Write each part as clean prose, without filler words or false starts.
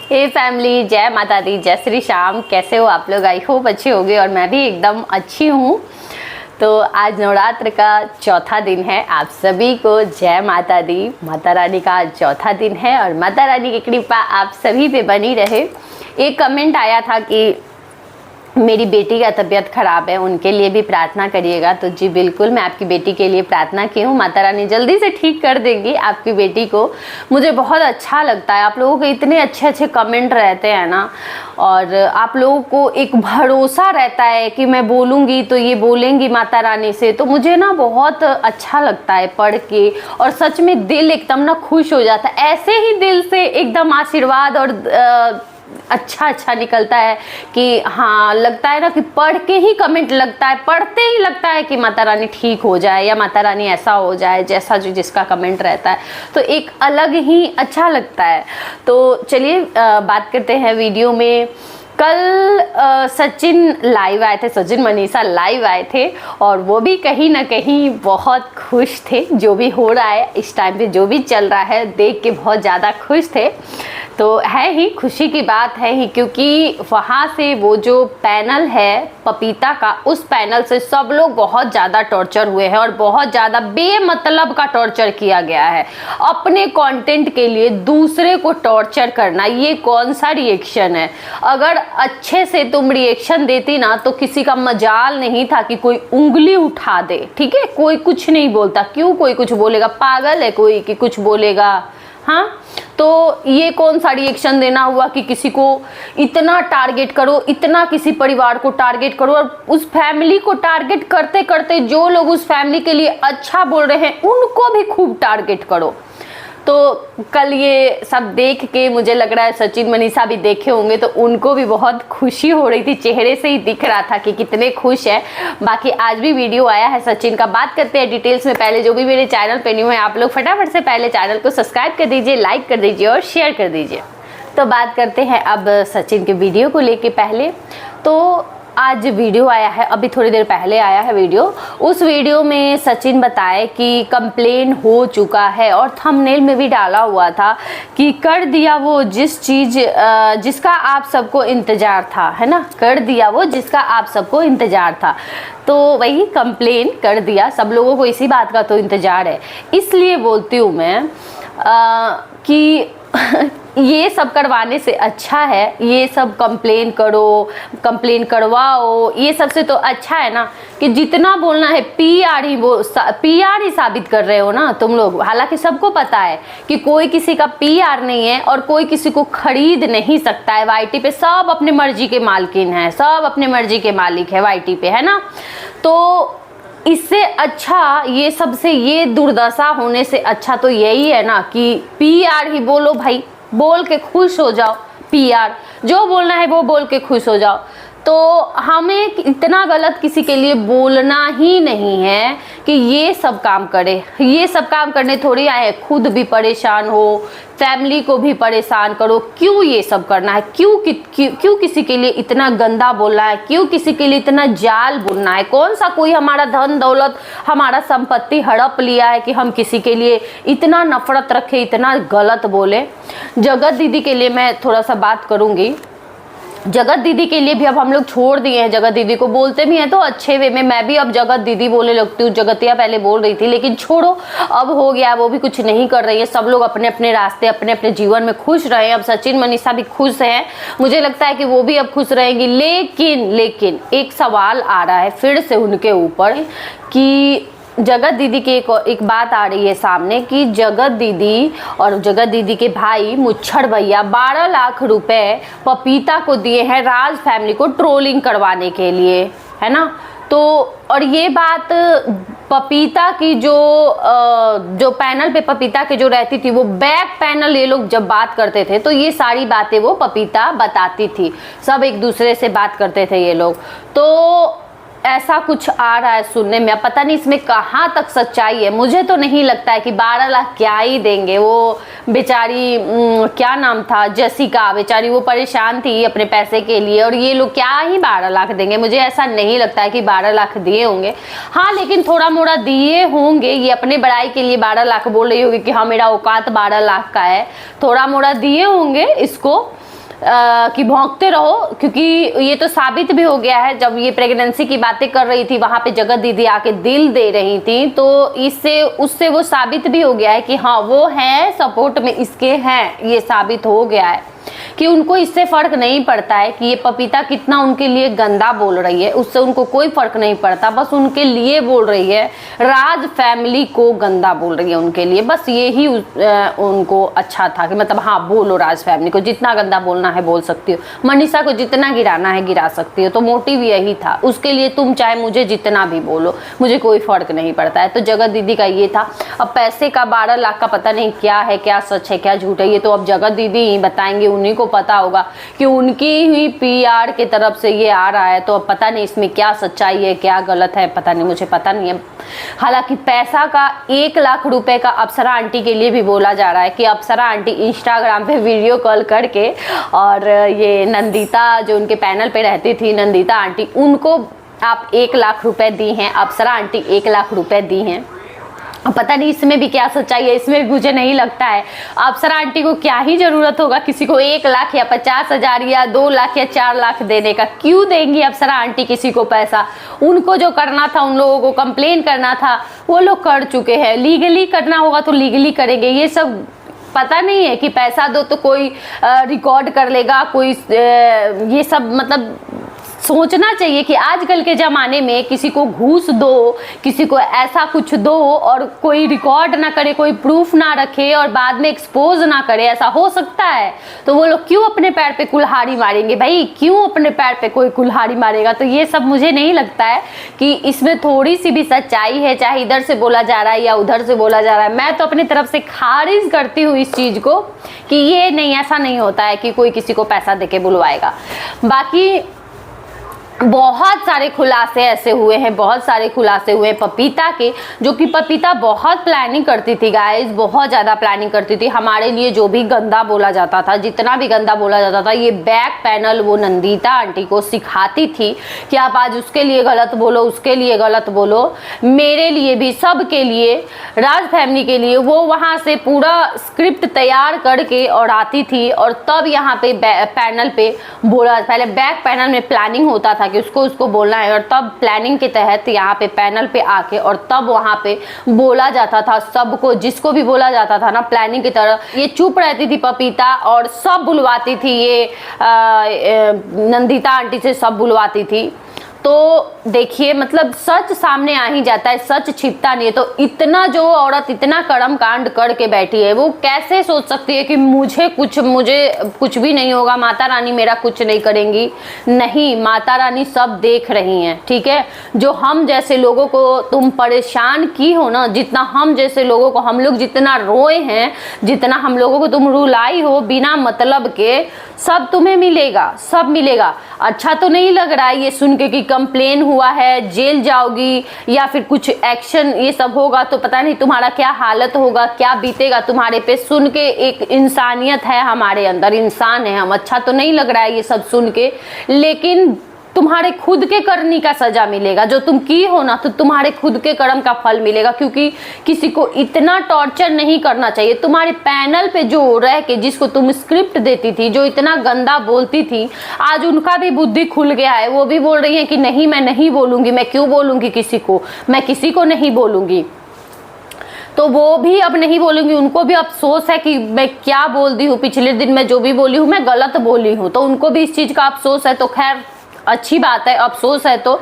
हे family, जय माता दी, जय श्री श्याम। कैसे हो आप लोग? आई होप अच्छे होंगे और मैं भी एकदम अच्छी हूँ। तो आज नवरात्र का चौथा दिन है। आप सभी को जय माता दी। माता रानी का आज चौथा दिन है और माता रानी की कृपा आप सभी पे बनी रहे। एक कमेंट आया था कि मेरी बेटी का तबीयत ख़राब है, उनके लिए भी प्रार्थना करिएगा। तो जी बिल्कुल, मैं आपकी बेटी के लिए प्रार्थना की हूँ। माता रानी जल्दी से ठीक कर देंगी आपकी बेटी को। मुझे बहुत अच्छा लगता है, आप लोगों के इतने अच्छे अच्छे कमेंट रहते हैं ना, और आप लोगों को एक भरोसा रहता है कि मैं बोलूँगी तो ये बोलेंगी माता रानी से। तो मुझे ना बहुत अच्छा लगता है पढ़ के, और सच में दिल एकदम ना खुश हो जाता है। ऐसे ही दिल से एकदम आशीर्वाद और अच्छा निकलता है कि हाँ, लगता है ना कि पढ़ के ही कमेंट लगता है, पढ़ते ही लगता है कि माता रानी ठीक हो जाए या माता रानी ऐसा हो जाए, जैसा जो जिसका कमेंट रहता है तो एक अलग ही अच्छा लगता है। तो चलिए बात करते हैं वीडियो में। कल सचिन लाइव आए थे, सचिन मनीषा लाइव आए थे, और वो भी कहीं ना कहीं बहुत खुश थे। जो भी हो रहा है इस टाइम पे, जो भी चल रहा है, देख के बहुत ज़्यादा खुश थे। तो है ही, खुशी की बात है ही, क्योंकि वहाँ से वो जो पैनल है पपीता का, उस पैनल से सब लोग बहुत ज़्यादा टॉर्चर हुए हैं और बहुत ज़्यादा बेमतलब का टॉर्चर किया गया है। अपने कंटेंट के लिए दूसरे को टॉर्चर करना, ये कौन सा रिएक्शन है? अगर अच्छे से तुम रिएक्शन देती ना तो किसी का मजाल नहीं था कि कोई उंगली उठा दे। ठीक है, कोई कुछ नहीं बोलता। क्यों कोई कुछ बोलेगा? पागल है कोई कि कुछ बोलेगा? हाँ, तो ये कौन सा रिएक्शन देना हुआ कि किसी को इतना टारगेट करो, इतना किसी परिवार को टारगेट करो, और उस फैमिली को टारगेट करते करते जो लोग उस फैमिली के लिए अच्छा बोल रहे हैं उनको भी खूब टारगेट करो। तो कल ये सब देख के मुझे लग रहा है सचिन मनीषा भी देखे होंगे तो उनको भी बहुत खुशी हो रही थी, चेहरे से ही दिख रहा था कि कितने खुश है। बाकी आज भी वीडियो आया है सचिन का, बात करते हैं डिटेल्स में। पहले जो भी मेरे चैनल पे न्यू है, आप लोग फटाफट से पहले चैनल को सब्सक्राइब कर दीजिए, लाइक कर दीजिए और शेयर कर दीजिए। तो बात करते हैं अब सचिन के वीडियो को लेके। पहले तो आज वीडियो आया है, अभी थोड़ी देर पहले आया है वीडियो। उस वीडियो में सचिन बताए कि कंप्लेन हो चुका है, और थंबनेल में भी डाला हुआ था कि कर दिया वो जिसका आप सबको इंतज़ार था, है ना, कर दिया वो जिसका आप सबको इंतज़ार था। तो वही कंप्लेन कर दिया, सब लोगों को इसी बात का तो इंतज़ार है। इसलिए बोलती हूँ मैं कि ये सब करवाने से अच्छा है, ये सब कंप्लेन करो, कंप्लेन करवाओ, ये सबसे तो अच्छा है ना कि जितना बोलना है पीआर ही साबित कर रहे हो ना तुम लोग। हालांकि सबको पता है कि कोई किसी का पीआर नहीं है और कोई किसी को खरीद नहीं सकता है। वाईटी पे सब अपने मर्जी के मालकिन है, सब अपने मर्जी के मालिक है वाईटी पे, है ना। तो इससे अच्छा, ये सबसे, ये दुर्दशा होने से अच्छा तो यही है ना कि पीआर ही बोलो भाई, बोल के खुश हो जाओ। पीआर जो बोलना है वो बोल के खुश हो जाओ। तो हमें इतना गलत किसी के लिए बोलना ही नहीं है कि ये सब काम करे। ये सब काम करने थोड़ी आए, खुद भी परेशान हो, फैमिली को भी परेशान करो। क्यों ये सब करना है? क्यों किसी के लिए इतना गंदा बोलना है? क्यों किसी के लिए इतना जाल बोलना है? कौन सा कोई हमारा धन दौलत, हमारा संपत्ति हड़प लिया है कि हम किसी के लिए इतना नफरत रखें, इतना गलत बोले? जगत दीदी के लिए मैं थोड़ा सा बात करूँगी। जगत दीदी के लिए भी अब हम लोग छोड़ दिए हैं। जगत दीदी को बोलते भी हैं तो अच्छे वे में, मैं भी अब जगत दीदी बोलने लगती हूँ। जगतिया पहले बोल रही थी, लेकिन छोड़ो, अब हो गया, वो भी कुछ नहीं कर रही है। सब लोग अपने अपने रास्ते, अपने अपने जीवन में खुश रहे। अब सचिन मनीषा भी खुश हैं, मुझे लगता है कि वो भी अब खुश रहेंगी। लेकिन एक सवाल आ रहा है फिर से उनके ऊपर कि जगत दीदी की एक बात आ रही है सामने कि जगत दीदी और जगत दीदी के भाई मुच्छड़ भैया 12 लाख रुपए पपीता को दिए हैं राज फैमिली को ट्रोलिंग करवाने के लिए, है ना। तो और ये बात पपीता की जो पैनल पे पपीता के जो रहती थी, वो बैक पैनल ये लोग जब बात करते थे तो ये सारी बातें वो पपीता बताती थी। सब एक दूसरे से बात करते थे ये लोग। तो ऐसा कुछ आ रहा है सुनने में, अब पता नहीं इसमें कहाँ तक सच्चाई है। मुझे तो नहीं लगता है कि 12 लाख क्या ही देंगे। वो बेचारी क्या नाम था, जसिका, बेचारी वो परेशान थी अपने पैसे के लिए, और ये लोग क्या ही 12 लाख देंगे। मुझे ऐसा नहीं लगता है कि 12 लाख दिए होंगे। हाँ, लेकिन थोड़ा मोड़ा दिए होंगे। ये अपने बड़ाई के लिए 12 लाख बोल रही होगी कि हाँ मेरा औकात 12 लाख का है, थोड़ा मोड़ा दिए होंगे इसको। कि भौंकते रहो, क्योंकि ये तो साबित भी हो गया है। जब ये प्रेगनेंसी की बातें कर रही थी वहां पे जगत दीदी आके दिल दे रही थी, तो इससे उससे वो साबित भी हो गया है कि हाँ वो हैं सपोर्ट में इसके हैं। ये साबित हो गया है कि उनको इससे फर्क नहीं पड़ता है कि ये पपीता कितना उनके लिए गंदा बोल रही है, उससे उनको कोई फर्क नहीं पड़ता। बस उनके लिए बोल रही है, राज फैमिली को गंदा बोल रही है उनके लिए, बस यही उनको अच्छा था कि मतलब हाँ बोलो, राज फैमिली को जितना गंदा बोलना है बोल सकती हो, मनीषा को जितना गिराना है गिरा सकती हो। तो मोटिव यही था उसके लिए, तुम चाहे मुझे जितना भी बोलो मुझे कोई फर्क नहीं पड़ता है। तो जगत दीदी का ये था। अब पैसे का 12 लाख का पता नहीं क्या है, क्या सच है क्या झूठ है, ये तो अब जगत दीदी ही बताएंगे, उन्हीं को पता होगा कि उनकी ही पीआर के तरफ से ये आ रहा है। तो अब पता नहीं इसमें क्या सच्चाई है क्या गलत है, पता नहीं, मुझे पता नहीं है। हालांकि पैसा का 1 लाख रुपए का अप्सरा आंटी के लिए भी बोला जा रहा है कि अप्सरा आंटी इंस्टाग्राम पे वीडियो कॉल करके, और ये नंदिता जो उनके पैनल पे रहती थी नंदिता आंटी, उनको आप 1 लाख रुपए दी हैं, अप्सरा आंटी 1 लाख रुपए दी हैं। पता नहीं इसमें भी क्या सच्चाई है, इसमें भी मुझे नहीं लगता है। अप्सरा आंटी को क्या ही जरूरत होगा किसी को 1 लाख या 50,000 या 2 लाख या 4 लाख देने का। क्यों देंगी अप्सरा आंटी किसी को पैसा? उनको जो करना था, उन लोगों को कंप्लेन करना था, वो लोग कर चुके हैं। लीगली करना होगा तो लीगली करेंगे। ये सब पता नहीं है कि पैसा दो तो कोई रिकॉर्ड कर लेगा, कोई ये सब मतलब सोचना चाहिए कि आजकल के ज़माने में किसी को घूस दो, किसी को ऐसा कुछ दो और कोई रिकॉर्ड ना करे, कोई प्रूफ ना रखे और बाद में एक्सपोज ना करे, ऐसा हो सकता है? तो वो लोग क्यों अपने पैर पे कुल्हाड़ी मारेंगे भाई? क्यों अपने पैर पे कोई कुल्हाड़ी मारेगा? तो ये सब मुझे नहीं लगता है कि इसमें थोड़ी सी भी सच्चाई है, चाहे इधर से बोला जा रहा है या उधर से बोला जा रहा है। मैं तो अपनी तरफ से खारिज करती हूँ इस चीज़ को कि ये नहीं, ऐसा नहीं होता है कि कोई किसी को पैसा देके बुलवाएगा। बाकी बहुत सारे खुलासे ऐसे हुए हैं, बहुत सारे खुलासे हुए हैं पपीता के, जो कि पपीता बहुत प्लानिंग करती थी गाइस, बहुत ज़्यादा प्लानिंग करती थी हमारे लिए। जो भी गंदा बोला जाता था, जितना भी गंदा बोला जाता था, ये बैक पैनल वो नंदिता आंटी को सिखाती थी कि आप आज उसके लिए गलत बोलो, उसके लिए गलत बोलो, मेरे लिए भी, सबके लिए, राज फैमिली के लिए। वो वहाँ से पूरा स्क्रिप्ट तैयार करके और आती थी और तब यहाँ पे पैनल पे बोला। पहले बैक पैनल में प्लानिंग होता था कि उसको बोलना है, और तब प्लानिंग के तहत यहाँ पे पैनल पे आके और तब वहाँ पे बोला जाता था सबको, जिसको भी बोला जाता था ना प्लानिंग की तरह। ये चुप रहती थी पपीता और सब बुलवाती थी, ये नंदिता आंटी से सब बुलवाती थी। तो देखिए मतलब सच सामने आ ही जाता है, सच छिपता नहीं है। तो इतना जो औरत इतना कर्म कांड करके बैठी है, वो कैसे सोच सकती है कि मुझे कुछ भी नहीं होगा, माता रानी मेरा कुछ नहीं करेंगी? नहीं, माता रानी सब देख रही हैं, ठीक है। जो हम जैसे लोगों को तुम परेशान की हो ना, जितना हम जैसे लोगों को, हम लोग जितना रोए हैं, जितना हम लोगों को तुम रुलाई हो बिना मतलब के, सब तुम्हें मिलेगा, सब मिलेगा। अच्छा तो नहीं लग रहा है ये सुन के कि कंप्लेन हुआ है, जेल जाओगी या फिर कुछ एक्शन ये सब होगा, तो पता नहीं तुम्हारा क्या हालत होगा, क्या बीतेगा तुम्हारे पे। सुन के एक इंसानियत है हमारे अंदर, इंसान है हम। अच्छा तो नहीं लग रहा है ये सब सुन के, लेकिन तुम्हारे खुद के करनी का सजा मिलेगा। जो तुम की हो ना, तो तुम्हारे खुद के कर्म का फल मिलेगा, क्योंकि किसी को इतना टॉर्चर नहीं करना चाहिए। तुम्हारे पैनल पे जो रह के जिसको तुम स्क्रिप्ट देती थी, जो इतना गंदा बोलती थी, आज उनका भी बुद्धि खुल गया है। वो भी बोल रही है कि नहीं, मैं नहीं बोलूंगी, मैं क्यों बोलूंगी किसी को, मैं किसी को नहीं बोलूंगी। तो वो भी अब नहीं बोलूंगी, उनको भी अफसोस है कि मैं क्या बोल दी हूँ, पिछले दिन मैं जो भी बोली हूँ मैं गलत बोली हूँ, तो उनको भी इस चीज़ का अफसोस है। तो खैर अच्छी बात है, अफसोस है तो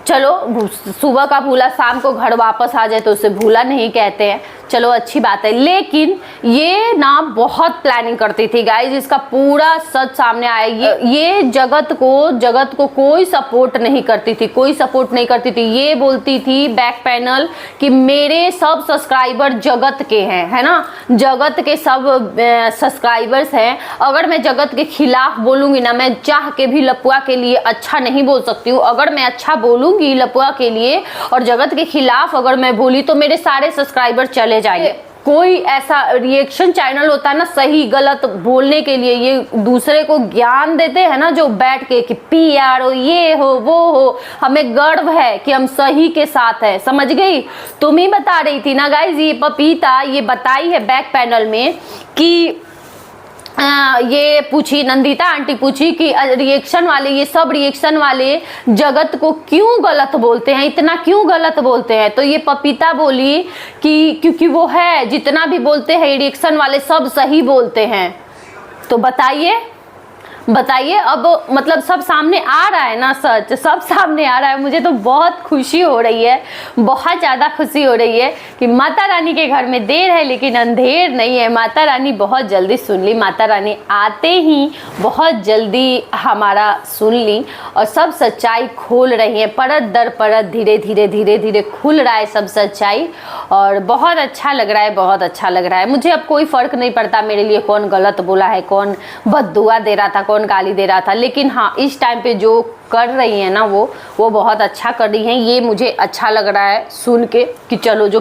चलो, सुबह का भूला शाम को घर वापस आ जाए तो उसे भूला नहीं कहते हैं, चलो अच्छी बात है। लेकिन ये ना बहुत प्लानिंग करती थी गाइज, इसका पूरा सच सामने आया। ये जगत को कोई सपोर्ट नहीं करती थी, कोई सपोर्ट नहीं करती थी। ये बोलती थी बैक पैनल कि मेरे सब सब्सक्राइबर जगत के हैं, है ना, जगत के सब सब्सक्राइबर्स हैं। अगर मैं जगत के खिलाफ बोलूंगी ना, मैं चाह के भी लपुआ के लिए अच्छा नहीं बोल सकती हूँ। अगर मैं अच्छा बोलूंगी लपुआ के लिए और जगत के खिलाफ अगर मैं बोली तो मेरे सारे सब्सक्राइबर चले जाएंगे। कोई ऐसा रिएक्शन चैनल होता है ना सही गलत बोलने के लिए, ये दूसरे को ज्ञान देते हैं ना, जो बैठ के कि पीआर हो, ये हो, वो हो, हमें गर्व है कि हम सही के साथ है। समझ गई? तुम ही बता रही थी ना गाइज, ये पपीता ये बताई है बैक पैनल में कि ये पूछी, नंदिता आंटी पूछी कि रिएक्शन वाले, ये सब रिएक्शन वाले जगत को क्यों गलत बोलते हैं, इतना क्यों गलत बोलते हैं। तो ये पपीता बोली कि क्योंकि वो है, जितना भी बोलते हैं रिएक्शन वाले सब सही बोलते हैं। तो बताइए अब मतलब सब सामने आ रहा है ना, सच सब सामने आ रहा है। मुझे तो बहुत खुशी हो रही है, बहुत ज़्यादा खुशी हो रही है कि माता रानी के घर में देर है लेकिन अंधेर नहीं है। माता रानी बहुत जल्दी सुन ली, माता रानी आते ही बहुत जल्दी हमारा सुन ली और सब सच्चाई खोल रही है, परत दर परत धीरे धीरे खुल रहा है सब सच्चाई। और बहुत अच्छा लग रहा है, बहुत अच्छा लग रहा है। मुझे अब कोई फ़र्क नहीं पड़ता मेरे लिए कौन गलत बोला है, कौन बद्दुआ दे रहा था, कौन गाली दे रहा था। लेकिन हाँ, इस टाइम पे जो कर रही है ना वो बहुत अच्छा कर रही हैं। ये मुझे अच्छा लग रहा है सुन के कि चलो जो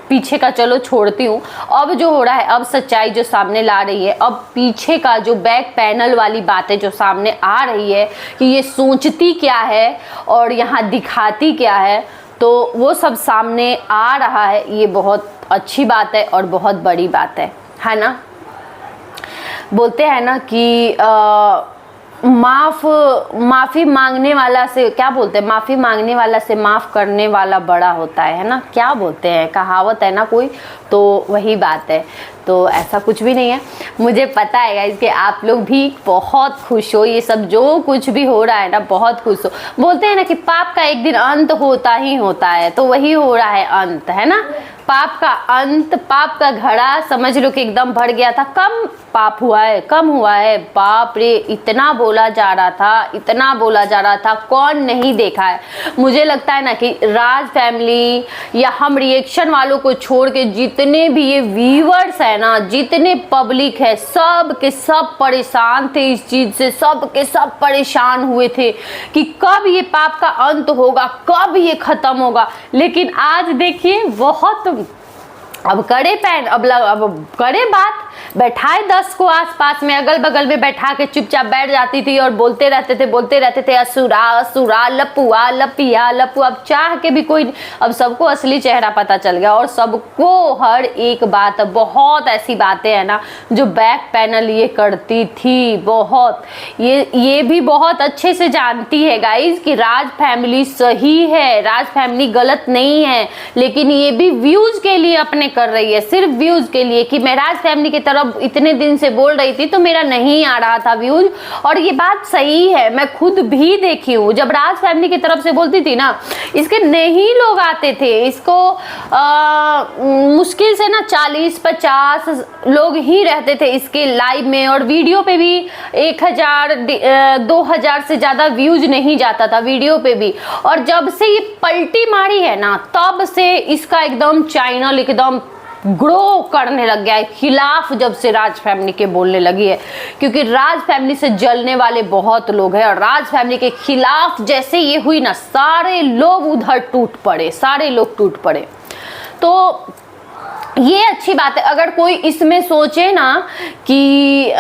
पीछे का चलो छोड़ती हूँ। अब जो हो रहा है, अब सच्चाई जो सामने ला रही है, अब पीछे का जो बैक पैनल वाली बातें जो सामने आ रही है कि ये सोचती क्या है और यहाँ दिखाती क्या है, तो वो सब सामने आ रहा है। ये बहुत अच्छी बात है और बहुत बड़ी बात है ना। बोलते हैं ना कि माफ़ी मांगने वाला से, क्या बोलते हैं, माफ़ी मांगने वाला से माफ़ करने वाला बड़ा होता है ना, क्या बोलते हैं, कहावत है ना कोई, तो वही बात है। तो ऐसा कुछ भी नहीं है। मुझे पता है गाइस कि आप लोग भी बहुत खुश हो, ये सब जो कुछ भी हो रहा है ना बहुत खुश हो। बोलते हैं ना कि पाप का एक दिन अंत होता ही होता है, तो वही हो रहा है अंत, है ना। पाप का अंत, पाप का घड़ा समझ लो कि एकदम भर गया था। कम पाप हुआ है, कम हुआ है, बाप रे इतना बोला जा रहा था, इतना बोला जा रहा था, कौन नहीं देखा है। मुझे लगता है ना कि राज फैमिली या हम रिएक्शन वालों को छोड़ के जितने भी ये व्यूअर्स है ना, जितने पब्लिक है, सब के सब परेशान थे इस चीज से, सब के सब परेशान हुए थे कि कब ये पाप का अंत होगा, कब ये खत्म होगा। लेकिन आज देखिए बहुत अब करे पैन, अब करे बात, बैठाए 10 को आसपास में, अगल बगल में बैठा के चुपचाप बैठ जाती थी और बोलते रहते थे असुरा असुरा, लपुआ लपिया लपु। अब चाह के भी कोई, अब सबको असली चेहरा पता चल गया और सबको हर एक बात, बहुत ऐसी बातें हैं ना जो बैक पैनल ये करती थी, बहुत ये भी बहुत अच्छे से जानती है गाइज कि राज फैमिली सही है, राज फैमिली गलत नहीं है। लेकिन ये भी व्यूज के लिए अपने कर रही है, सिर्फ व्यूज के लिए कि मैं राज फैमिली की तरफ इतने दिन से बोल रही थी तो मेरा नहीं आ रहा था व्यूज। और ये बात सही है, मैं खुद भी देखी हूँ, जब राज फैमिली की तरफ से बोलती थी ना, इसके नहीं लोग आते थे, इसको मुश्किल से ना 40-50 लोग ही रहते थे इसके लाइव में, और वीडियो पे भी 1000-2000 से ज्यादा व्यूज नहीं जाता था वीडियो पे भी। और जब से ये पलटी मारी है ना, तब से इसका एकदम चैनल एकदम ग्रो करने लग गया है, खिलाफ जब से राज फैमिली के बोलने लगी है। क्योंकि राज फैमिली से जलने वाले बहुत लोग हैं और राज फैमिली के खिलाफ जैसे ये हुई ना, सारे लोग उधर टूट पड़े, सारे लोग टूट पड़े। तो ये अच्छी बात है। अगर कोई इसमें सोचे ना कि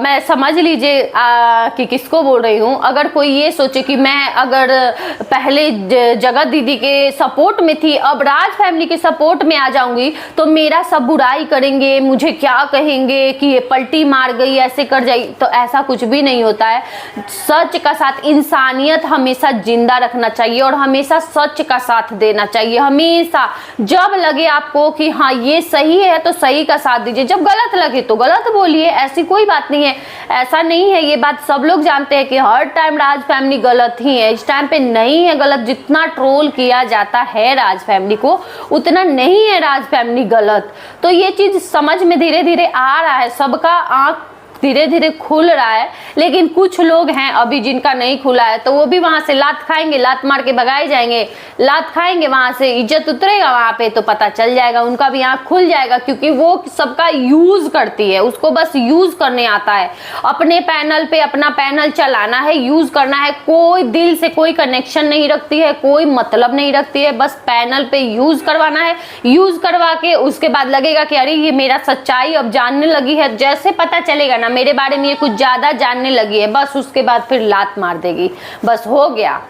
मैं समझ लीजिए कि किसको बोल रही हूँ, अगर कोई ये सोचे कि मैं अगर पहले जगत दीदी के सपोर्ट में थी, अब राज फैमिली के सपोर्ट में आ जाऊंगी तो मेरा सब बुराई करेंगे, मुझे क्या कहेंगे कि ये पलटी मार गई, ऐसे कर जाएगी, तो ऐसा कुछ भी नहीं होता है। सच का साथ, इंसानियत हमेशा जिंदा रखना चाहिए और हमेशा सच का साथ देना चाहिए। हमेशा जब लगे आपको कि हाँ ये सही है तो सही का साथ दीजिए, जब गलत लगे तो गलत बोलिए, ऐसी कोई बात नहीं है। ऐसा नहीं है, ये बात सब लोग जानते हैं कि हर टाइम राज फैमिली गलत ही है, इस टाइम पे नहीं है गलत। जितना ट्रोल किया जाता है राज फैमिली को, उतना नहीं है राज फैमिली गलत। तो ये चीज समझ में धीरे धीरे आ रहा है, सबका आंख धीरे धीरे खुल रहा है। लेकिन कुछ लोग हैं अभी जिनका नहीं खुला है, तो वो भी वहां से लात खाएंगे, लात मार के भगाए जाएंगे, लात खाएंगे, वहां से इज्जत उतरेगा वहां पे, तो पता चल जाएगा, उनका भी आंख खुल जाएगा। क्योंकि वो सबका यूज करती है, उसको बस यूज करने आता है, अपने पैनल पे अपना पैनल चलाना है, यूज करना है। कोई दिल से कोई कनेक्शन नहीं रखती है, कोई मतलब नहीं रखती है, बस पैनल पे यूज करवाना है। यूज करवा के उसके बाद लगेगा कि अरे ये मेरा सच्चाई अब जानने लगी है, जैसे पता चलेगा ना मेरे बारे में ये कुछ ज्यादा जानने लगी है, बस उसके बाद फिर लात मार देगी, बस हो गया,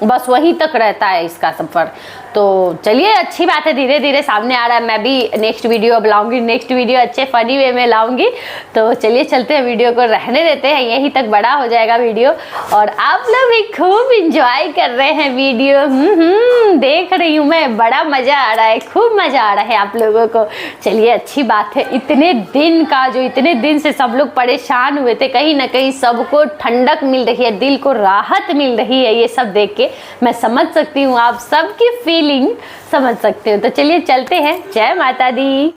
बस वहीं तक रहता है इसका सफर। तो चलिए अच्छी बात है, धीरे धीरे सामने आ रहा है। मैं भी नेक्स्ट वीडियो अब लाऊंगी, नेक्स्ट वीडियो अच्छे फनी वे में लाऊंगी। तो चलिए चलते हैं, वीडियो को रहने देते हैं, यहीं तक बड़ा हो जाएगा वीडियो। और आप लोग भी खूब इंजॉय कर रहे हैं वीडियो। देख रही हूँ मैं, बड़ा मज़ा आ रहा है, खूब मज़ा आ रहा है आप लोगों को। चलिए अच्छी बात है, इतने दिन का जो इतने दिन से सब लोग परेशान हुए थे, कहीं ना कहीं सबको ठंडक मिल रही है, दिल को राहत मिल रही है ये सब देख के। मैं समझ सकती हूँ, आप सबकी फीलिंग समझ सकते हो। तो चलिए चलते हैं। जय माता दी।